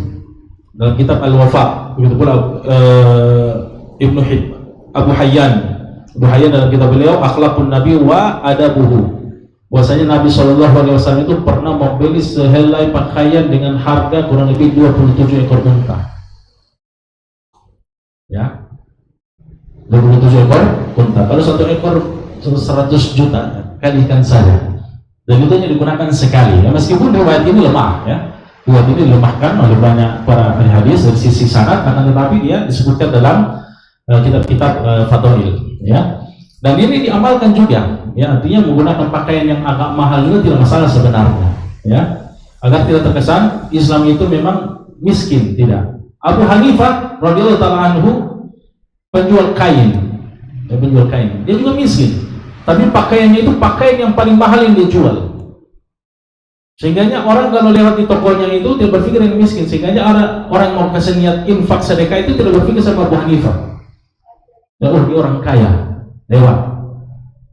Speaker 1: dalam kitab Al-Wafa, begitu pula Abu Hayyan dalam kitab beliau Akhlaqun Nabi wa Adabuhu, bahwasanya Nabi SAW itu pernah membeli sehelai pakaian dengan harga kurang lebih 27 ekor unta. Ya, 27 ekor unta. Kalau 1 ekor 100 juta, kalikan saja. Dan itu hanya digunakan sekali. Ya, meskipun riwayat ini lemah, ya, riwayat ini dilemahkan oleh banyak para ahli hadis dari sisi sanad, akan tetapi dia disebutkan dalam kitab-kitab fadail. Ya. Dan ini diamalkan juga, ya, artinya menggunakan pakaian yang agak mahal juga tidak masalah sebenarnya, ya, agar tidak terkesan Islam itu memang miskin, tidak. Abu Hanifah radhiyallahu taala anhu penjual kain, dia juga miskin, tapi pakaiannya itu pakaian yang paling mahal yang dia jual, sehingga orang kalau lewat di tokonya itu dia berpikir yang miskin, sehingga orang mau kasih niat infak sedekah itu tidak berpikir sama Abu Hanifah, ya, dia orang kaya lewat,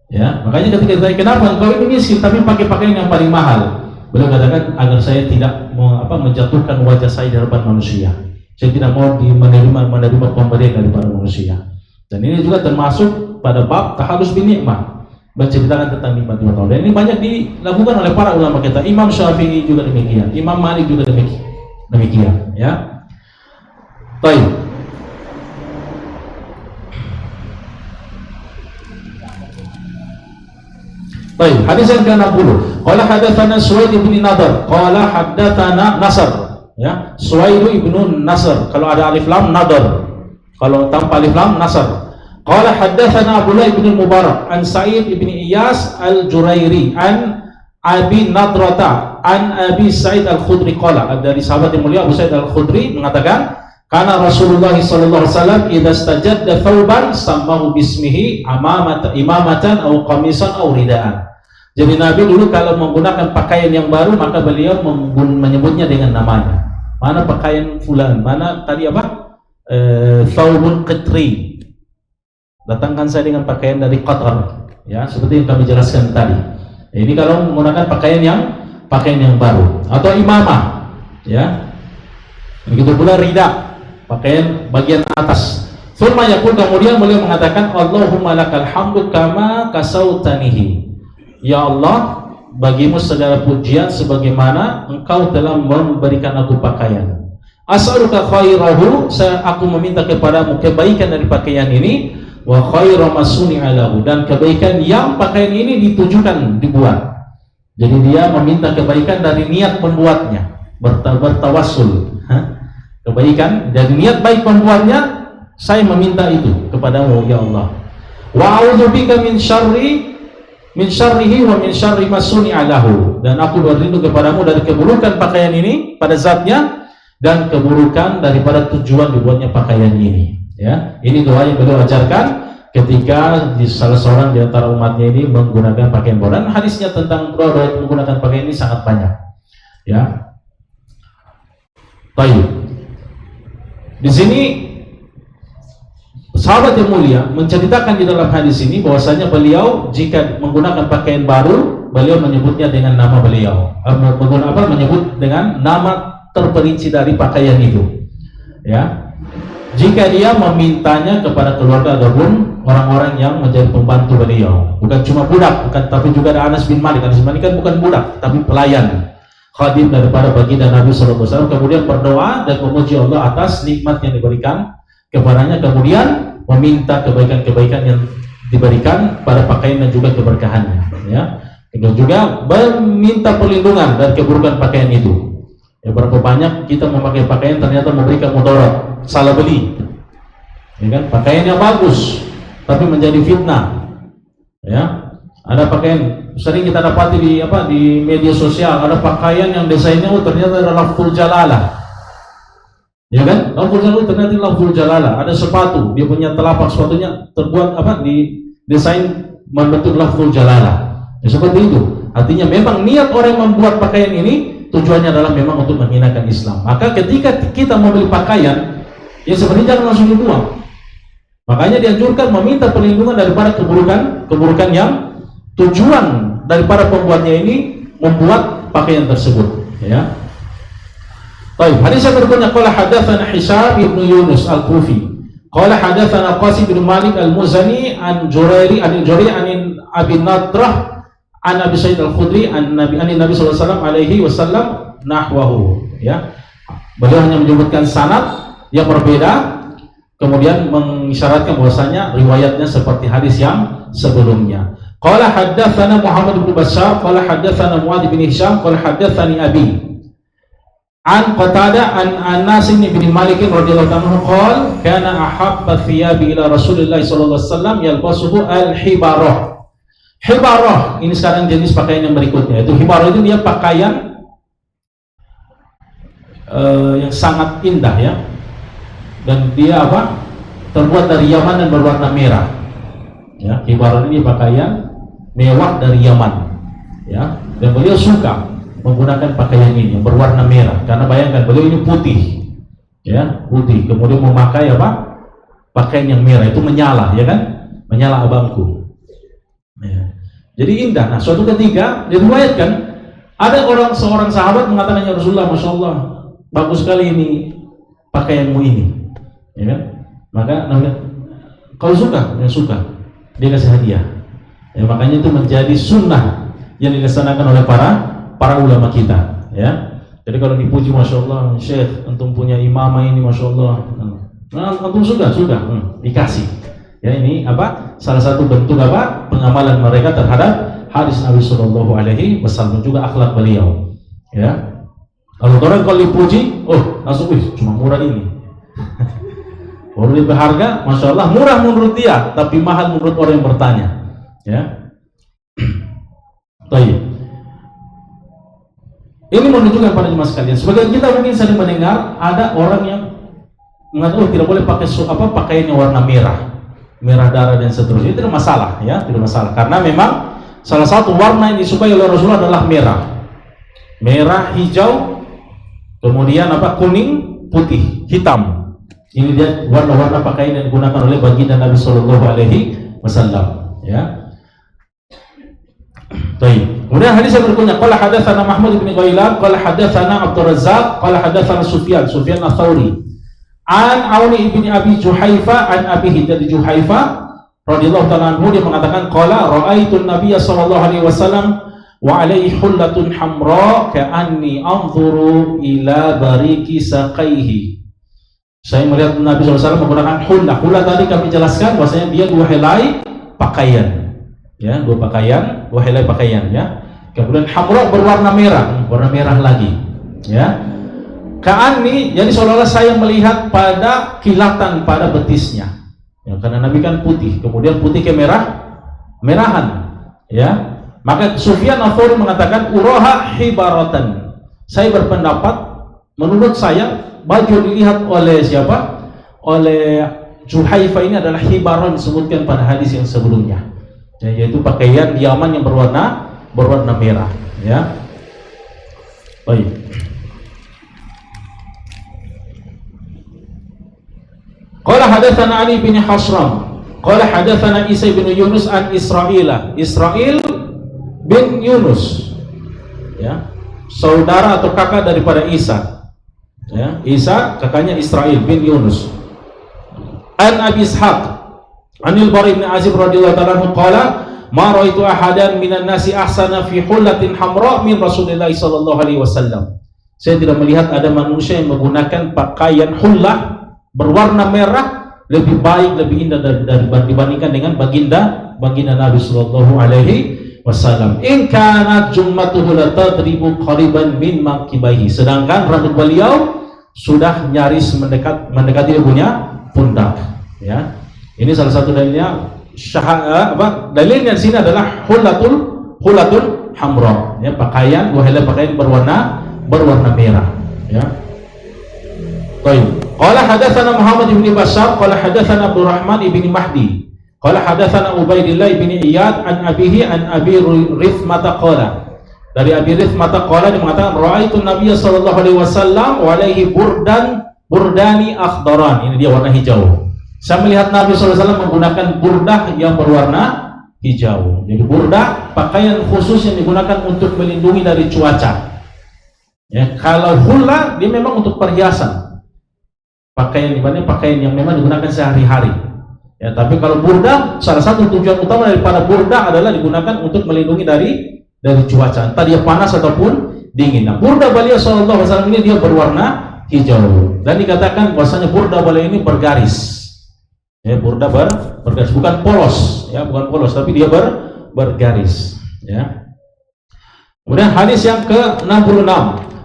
Speaker 1: ya. Makanya ketika ditanya kenapa engkau ini miskin tapi pakai pakaian yang paling mahal, beliau katakan agar saya tidak menjatuhkan wajah saya di hadapan manusia. Saya tidak mau menerima pemberian daripada manusia. Dan ini juga termasuk pada bab tahalus bin nikmah, menceritakan tentang nikmat-nikmat Allah. Dan ini banyak dilakukan oleh para ulama kita. Imam Syafi'i juga demikian, Imam Malik juga demikian, ya. Baik. Baik, hadis yang ke-60. Qala hadatsana Suwaid bin Nadar, qala hadatsana Nasr, ya. Suwaid bin Nasr, kalau ada alif lam Nadar, kalau tanpa alif lam Nasr. Qala hadatsana Abdullah bin Mubarak an Sa'id bin Iyas al-Jurairi an Abi Nadrata an Abi Sa'id al-Khudri qala, dari sahabat yang mulia Abu Sa'id al-Khudri mengatakan, karena Rasulullah sallallahu alaihi wasallam idza stajadda thawban sammahu bismihi imamatan aw qamisan aw ridaan. Jadi Nabi dulu kalau menggunakan pakaian yang baru maka beliau menyebutnya dengan namanya. Mana pakaian fulan, mana tadi apa? Thawbun qitri. Datangkan saya dengan pakaian dari Qatar, ya, seperti yang kami jelaskan tadi. Ini kalau menggunakan pakaian yang baru atau imamah, ya. Begitu pula rida, pakaian bagian atas. Thumma yaqul, kemudian beliau mengatakan, Allahumma lakal hamdu kama kasautanihi. Ya Allah, bagimu segala pujian sebagaimana engkau telah memberikan aku pakaian. As'aluka khairahu, aku meminta kepadamu kebaikan dari pakaian ini, wa khairu masuni'a lahu, dan kebaikan yang pakaian ini ditujukan dibuat. Jadi dia meminta kebaikan dari niat pembuatnya, bertawassul, kebaikan dari niat baik pembuatnya, saya meminta itu kepadamu ya Allah. Wa a'udzubika min syarrihi wa min syarri masuni'a lahu, dan aku berlindung kepadamu dari keburukan pakaian ini pada zatnya dan keburukan daripada tujuan dibuatnya pakaian ini. Ya, ini doa yang beliau ajarkan ketika salah seorang di antara umatnya ini menggunakan pakaian baru. Dan hadisnya tentang doa menggunakan pakaian ini sangat banyak. Ya. Baik. Di sini sahabat yang mulia menceritakan di dalam hadis ini bahwasanya beliau jika menggunakan pakaian baru, beliau menyebutnya dengan nama beliau. Menyebut dengan nama terperinci dari pakaian itu. Ya. Jika dia memintanya kepada keluarga ataupun orang-orang yang menjadi pembantu beliau, bukan cuma budak, tapi juga ada Anas bin Malik. Anas bin Malik kan bukan budak, tapi pelayan, khadim daripada baginda Nabi SAW. Kemudian berdoa dan memuji Allah atas nikmat yang diberikan kepadanya, kemudian meminta kebaikan-kebaikan yang diberikan pada pakaian dan juga keberkahannya. Ya, dan juga meminta perlindungan dari keburukan pakaian itu. Ya, berapa banyak kita memakai pakaian ternyata memberikan mudarat, salah beli, ya kan? Pakaian yang bagus tapi menjadi fitnah. Ya, ada pakaian sering kita dapati di media sosial, ada pakaian yang desainnya ternyata adalah lafzul jalalah, ya kan? Lafzul jalalah ternyata lafzul jalalah. Ada sepatu, dia punya telapak sepatunya terbuat di desain membentuk lafzul jalalah. Ya, seperti itu. Artinya memang niat orang yang membuat pakaian ini tujuannya adalah memang untuk menghinakan Islam. Maka ketika kita membeli pakaian, ya sebenarnya jangan langsung dibuang. Makanya dianjurkan meminta perlindungan daripada keburukan yang tujuan daripada pembuatnya ini membuat pakaian tersebut. Ya. Baik, hadis yang berikutnya, qala hadatsana Hisam bin Yunus al-Kufi, qala hadatsana Qasim bin Malik al-Muzani an Jurairi an Abi Nadrah an Abi Sa'id al-Khudri an Nabi sallallahu alaihi wasallam nahwahu. Ya, beliau hanya menyebutkan sanad yang berbeda, kemudian mengisyaratkan bahwasanya riwayatnya seperti hadis yang sebelumnya. Qala haddatsana Muhammad bin Bashar qala haddatsana Muadz bin Hisham qala haddatsani Abi an Qatadah an Anas bin Malik radhiyallahu anhu qala kana ahabba thiyabi ila Rasulillah sallallahu alaihi wasallam yalbasuhu al-hibarah. Hibarah ini sekarang jenis pakaian yang berikutnya. Itu hibarah itu dia pakaian yang sangat indah, ya. Dan dia terbuat dari Yaman dan berwarna merah. Ya, hibarah ini pakaian mewah dari Yaman. Ya, dan beliau suka menggunakan pakaian ini yang berwarna merah karena bayangkan beliau ini putih. Ya, putih. Kemudian memakai pakaian yang merah itu menyala, ya kan? Menyala abangku. Ya. Jadi indah. Nah, suatu ketika diriwayatkan ada seorang sahabat mengatakan, ya Rasulullah, masya Allah, bagus sekali ini pakaianmu ini, ya kan? Maka kalau suka, dia kasih hadiah, Ya, makanya itu menjadi sunnah yang dilaksanakan oleh para ulama kita. Ya, jadi kalau dipuji, masya Allah, Syekh, antum punya imamah ini, masya Allah. Nah, antum sudah dikasih. Ya, ini apa? Salah satu bentuk apa? Pengamalan mereka terhadap hadis Nabi Shallallahu Alaihi Wasallam, juga akhlak beliau. Ya, kalau dipuji, oh langsung, cuma murah ini. Baru dia berharga, masya Allah, murah menurut dia, tapi mahal menurut orang yang bertanya. Ya, baik. Ini menunjukkan pada jemaah sekalian. Sebagian kita mungkin sering mendengar ada orang yang mengatakan tidak boleh pakai pakaian yang warna merah darah dan seterusnya. Itu tidak masalah, ya, tidak masalah. Karena memang salah satu warna yang disukai oleh Rasulullah adalah merah, hijau, kemudian kuning, putih, hitam. Ini dia warna-warna pakaian yang digunakan oleh baginda Nabi Shallallahu Alaihi Wasallam. Ya. Baik. Kemudian hadis yang berikutnya, qala hadatsana Mahmud bin Ghailan, qala hadatsana Abdul Razzaq, qala hadatsana Sufyan Ats-Tsauri. An Auni ibni Abi Juhaifa an Abihi, dari Juhaifa radhiyallahu ta'ala anhu, dia mengatakan qala ra'aitu an-nabiy sallallahu alaihi wasallam wa alaihi hullatun hamra ka'anni anzuru ila bariki saqaihi. Saya melihat Nabi SAW menggunakan hullah tadi kami jelaskan bahwasanya dia dua helai pakaian. Ya, dua helai pakaian, ya. Kemudian hamra berwarna merah, warna merah lagi, ya. Ka'anni, jadi seolah-olah saya melihat pada kilatan pada betisnya. Ya, karena Nabi kan putih, kemudian putih ke merahan, ya. Maka Sufyan Ats-Tsauri mengatakan uraha hibaratan. Saya berpendapat, menurut saya baju dilihat oleh siapa? Oleh Juhaifa ini adalah hibaran disebutkan pada hadis yang sebelumnya. Ya, yaitu pakaian Yaman yang berwarna merah, ya. Baik. Qala hadatsana Ali bin Hasram, qala hadatsana Isa bin Yunus an Israil bin Yunus, ya, saudara atau kakak daripada Isa. Ya, Isa kakaknya Israil bin Yunus. An Abi Ishaq Anil Bara bin Azib radhiyallahu ta'ala anhu qala ma ra'aitu ahadan minan nasi ahsana fi hullatin hamra min Rasulillah sallallahu alaihi wasallam. Saya tidak melihat ada manusia yang menggunakan pakaian hullah berwarna merah lebih baik, lebih indah dibandingkan dengan baginda Nabi sallallahu alaihi wasallam. In kanat jummatuhu la tadribu qariban min mankibahi. Sedangkan rambut beliau sudah nyaris mendekati dia punya pundak, ya. Ini salah satu dalilnya. Dalilnya di sini adalah hullatul hamra, ya, dua helai pakaian berwarna merah, ya. Baik. Qala hadatsana Muhammad bin Bashar, qala hadatsana Abdul Rahman bin Mahdi, qala hadatsana Ubaidillah bin Iyad an abihi an Abi Rifmata qala. Dari Abi Rifmata qala, dia mengatakan ra'aitu Nabiy sallallahu alaihi wasallam wa alaihi burdani akhdaran. Ini dia warna hijau. Saya melihat Nabi SAW menggunakan burdah yang berwarna hijau. Jadi burdah pakaian khusus yang digunakan untuk melindungi dari cuaca. Ya, kalau hulla dia memang untuk perhiasan. Pakaian yang memang digunakan sehari-hari. Ya, tapi kalau burdah, salah satu tujuan utama daripada burdah adalah digunakan untuk melindungi dari cuaca, entah dia panas ataupun dingin. Nah, burdah beliau SAW ini dia berwarna hijau. Dan dikatakan bahwasanya burdah beliau ini bergaris. Ya, burda bergaris, bukan polos, ya, bukan polos, tapi dia bergaris, ya. Kemudian hadis yang ke-66,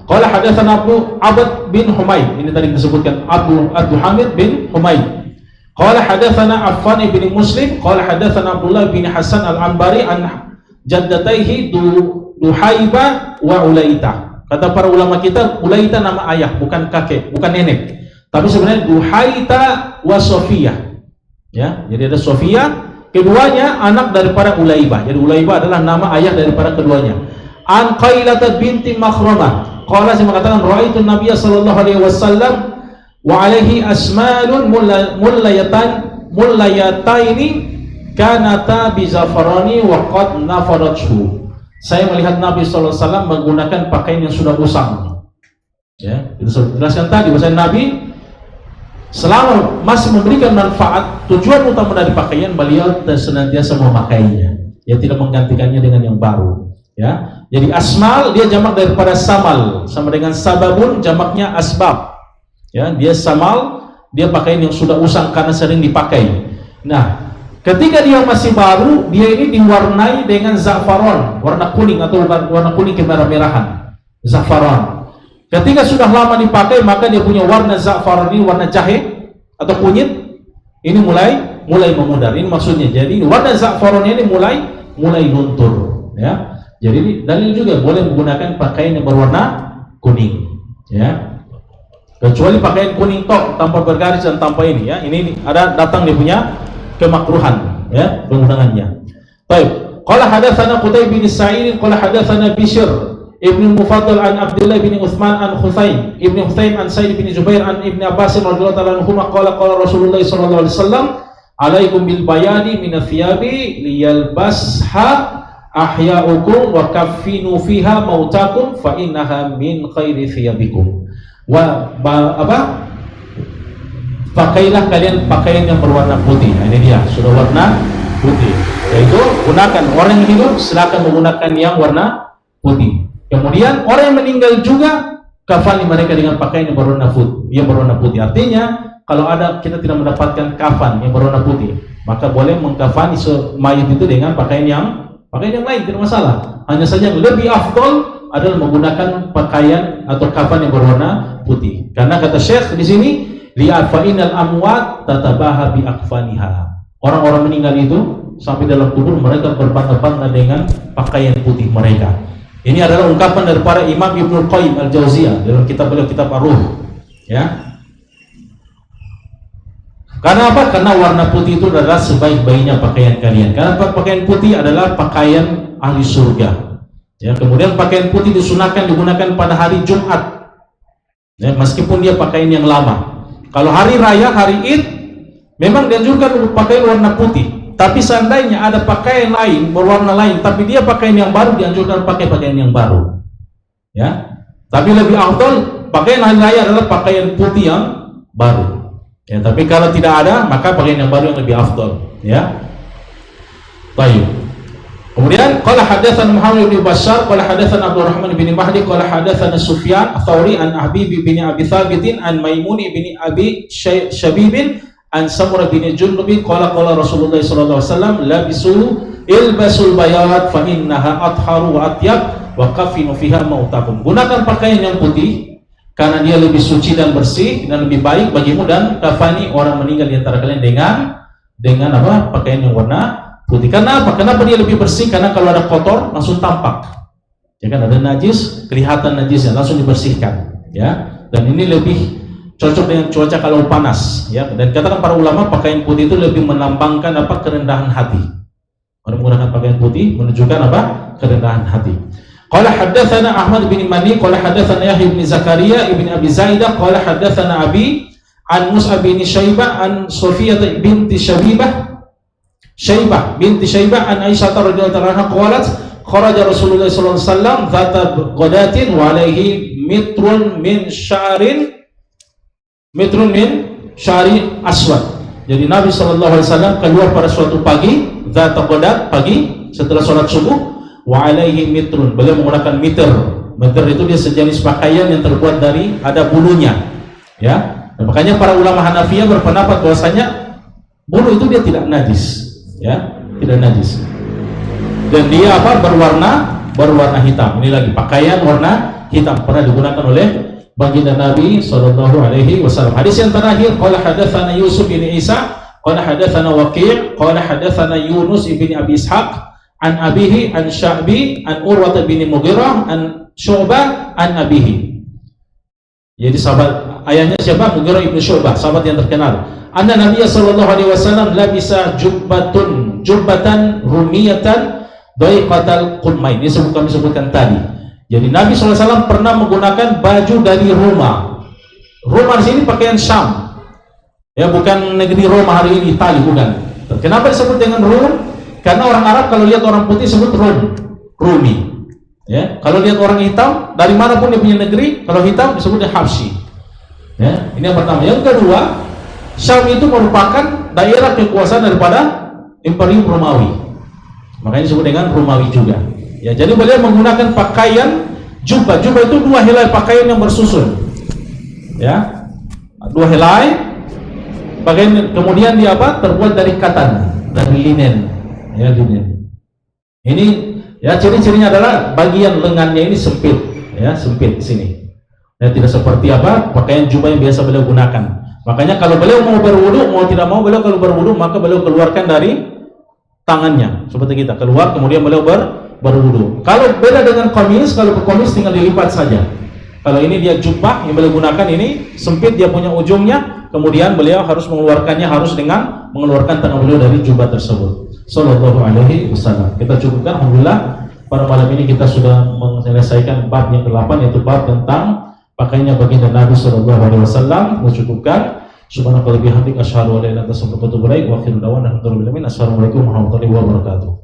Speaker 1: qala hadatsana Abu Abd bin Humaid, ini tadi disebutkan Abu Hamid bin Humaid. Qala hadatsana Affan bin Muslim, qala hadatsana Abdullah bin Hasan al-Anbari an jaddataihi Duhaiba wa Ulaita. Kata para ulama kita, Ulaita nama ayah, bukan kakek, bukan nenek. Tapi sebenarnya Duhaita wa Sofiyah. Ya, jadi ada Sofia, keduanya anak daripada Ulaibah. Jadi Ulaibah adalah nama ayah daripada keduanya. An Qailah binti Makhramah. Qala, saya mengatakan ra'aitu Nabiy sallallahu alaihi wasallam wa alaihi asmalun mullayataini kanata bi zafarani wa qad nafarathu. Saya melihat Nabi sallallahu alaihi wasallam menggunakan pakaian yang sudah usang. Ya, itu saya jelaskan tadi bahwa Nabi selama masih memberikan manfaat, tujuan utama dari pakaian beliau senantiasa memakainya. ya tidak menggantikannya dengan yang baru. Ya, jadi asmal dia jamak daripada samal, sama dengan sababun jamaknya asbab. Ya, dia samal, dia pakaian yang sudah usang karena sering dipakai. Nah, ketika dia masih baru, dia ini diwarnai dengan za'faron, warna kuning atau warna kuning kemerah-merahan, za'faron. Ketika sudah lama dipakai, maka dia punya warna za'faron ini, warna jahe atau kunyit, ini mulai memudar. Ini maksudnya. Jadi warna za'faron ini mulai luntur. Ya. Jadi dalil juga boleh menggunakan pakaian yang berwarna kuning, ya. Kecuali pakaian kuning tok tanpa bergaris dan tanpa ini, ya. Ini ada datang dia punya kemakruhan, ya, penggunaannya. Baik. Qala hadatsana Qutaibah bin Sa'id, qala hadatsana Bishr ibn Mufaddal an Abdullah bin Utsman an Khuzaim ibn Khuzaim an Sa'id bin Jubair an Ibn Abbas radhiyallahu ta'ala anhu qala Rasulullah sallallahu alaihi wasallam, alaikum bil bayadi min athiyabi liyalbasha ahya'ukum wa kaffinu fiha mautakum fa innaha min khairi thiyabikum. Pakailah kalian pakaian yang berwarna putih. Nah, ini dia, sudah warna putih. Yaitu gunakan, orang yang hidup silakan menggunakan yang warna putih. Kemudian orang yang meninggal juga kafani mereka dengan pakaian yang berwarna putih. Artinya kalau ada kita tidak mendapatkan kafan yang berwarna putih, maka boleh mengkafani mayat itu dengan pakaian yang lain, tidak masalah. Hanya saja yang lebih afdol adalah menggunakan pakaian atau kafan yang berwarna putih. Karena kata Syekh di sini, li'afainal amwat tatabaha bi akfaniha. Orang-orang meninggal itu sampai dalam kubur mereka berbangga-bangga dengan pakaian putih mereka. Ini adalah ungkapan daripada Imam Ibnu Qayyim Al-Jauziyah dalam kitab beliau, kitab Ar-Ruh. Ya. Karena apa? Karena warna putih itu adalah sebaik-baiknya pakaian kalian. Karena pakaian putih adalah pakaian ahli surga. Ya, kemudian pakaian putih disunahkan digunakan pada hari Jumat. Ya, meskipun dia pakaian yang lama. Kalau hari raya, hari Id, memang dianjurkan pakaian warna putih. Tapi seandainya ada pakaian lain berwarna lain, tapi dia pakaian yang baru, dianjurkan pakai pakaian yang baru. Ya, tapi lebih afdal pakaian hari raya adalah pakaian putih yang baru. Ya, tapi kalau tidak ada, maka pakaian yang baru yang lebih afdal, ya. Baik. Kemudian qala hadatsana Muhammad bin Bashar qala hadatsana Abdurrahman bin Mahdi qala hadatsana Sufyan Ats-Tsauri an Habib bin Abi Thabit an Maimun bin Abi Shabib an Samurah bin Jundub qala Rasulullah sallallahu alaihi wasallam ilbasul bayad fa innaha atharu wa atyab wa kafinu fiha mautakum. Gunakan pakaian yang putih karena dia lebih suci dan bersih dan lebih baik bagimu, dan kafani orang meninggal di antara kalian dengan apa? Pakaian yang warna putih. Karena apa? Kenapa dia lebih bersih? Karena kalau ada kotor langsung tampak. Ya kan, ada najis, kelihatan najisnya langsung dibersihkan, ya. Dan ini lebih cocok dengan cuaca kalau panas, ya. Dan katakan para ulama pakaian putih itu lebih melambangkan apa? Kerendahan hati. Orang menggunakan pakaian putih menunjukkan apa? Kerendahan hati. Qala hadatsana Ahmad bin Mani qala hadatsana Yahya bin Zakaria ibn Abi Zaidah qala hadatsana Abi an Mus'ab bin Syaibah an Sufiyah binti Syaibah an Aisyah radhiyallahu anha qalat kharaja Rasulullah sallallahu alaihi wasallam dzata ghadatin wa alaihi mitrun min sya'rin aswad. Jadi Nabi sallallahu alaihi wasallam keluar pada suatu pagi, dzata ghadat, pagi setelah sholat subuh, wa alaihi mitrun, beliau menggunakan miter. Miter itu dia sejenis pakaian yang terbuat dari ada bulunya, ya. Dan makanya para ulama Hanafiyah berpendapat bahwasanya bulu itu dia tidak najis, ya, tidak najis. Dan dia apa? berwarna hitam. Ini lagi pakaian warna hitam pernah digunakan oleh baginda Nabi sallallahu alaihi wasallam. Hadis yang terakhir, qala hadatsana Yusuf bin Isa qala hadatsana Waqi' qala hadatsana Yunus bin Abi Ishaq an abihi an Sya'bi an Urwah bin Mughirah an Syu'bah an abihi. Jadi sahabat ayahnya siapa? Mughirah ibn Syu'bah, sahabat yang terkenal. Anna Nabi sallallahu alaihi wasallam labisa jubbatan rumiyatan daiqatal qummain. Ini kami sebutkan tadi. Jadi Nabi sallallahu alaihi wasallam pernah menggunakan baju dari Roma. Roma di sini pakaian Syam. Ya, bukan negeri Roma hari ini, Italia, bukan. Kenapa disebut dengan Rum? Karena orang Arab kalau lihat orang putih sebut Rumi. Ya, kalau lihat orang hitam dari manapun dia punya negeri, kalau hitam disebutnya Habsyi. Ya, ini yang pertama. Yang kedua, Syam itu merupakan daerah kekuasaan daripada Imperium Romawi. makanya disebut dengan Romawi juga. Ya, jadi beliau menggunakan pakaian jubah. Jubah itu dua helai pakaian yang bersusun. Ya, dua helai pakaian, kemudian dia apa? Terbuat dari katan, dari linen. Ya, linen. Ini ya ciri-cirinya adalah bagian lengannya ini sempit, ya, sempit sini. Ya, tidak seperti apa? Pakaian jubah yang biasa beliau gunakan. Makanya kalau beliau mau berwudu, mau tidak mau beliau kalau berwudu, maka beliau keluarkan dari tangannya seperti kita keluar, kemudian beliau berwudu. Kalau beda dengan komis, kalau komis tinggal dilipat saja. Kalau ini dia jubah yang beliau gunakan ini sempit, dia punya ujungnya, kemudian beliau harus mengeluarkannya harus dengan mengeluarkan tangan beliau dari jubah tersebut. Sallallahu alaihi wasallam. Kita cukupkan, alhamdulillah pada malam ini kita sudah menyelesaikan bab yang ke-8, yaitu bab tentang pakainya baginda Nabi sallallahu alaihi wasallam. Kita cukupkan. Subhanallah bihamdika asyhadu an la ilaha illa anta astaghfiruka wa atubu ilaik. Wa akhiru da'wana alhamdulillahi rabbil alamin. Assalamualaikum warahmatullahi wabarakatuh.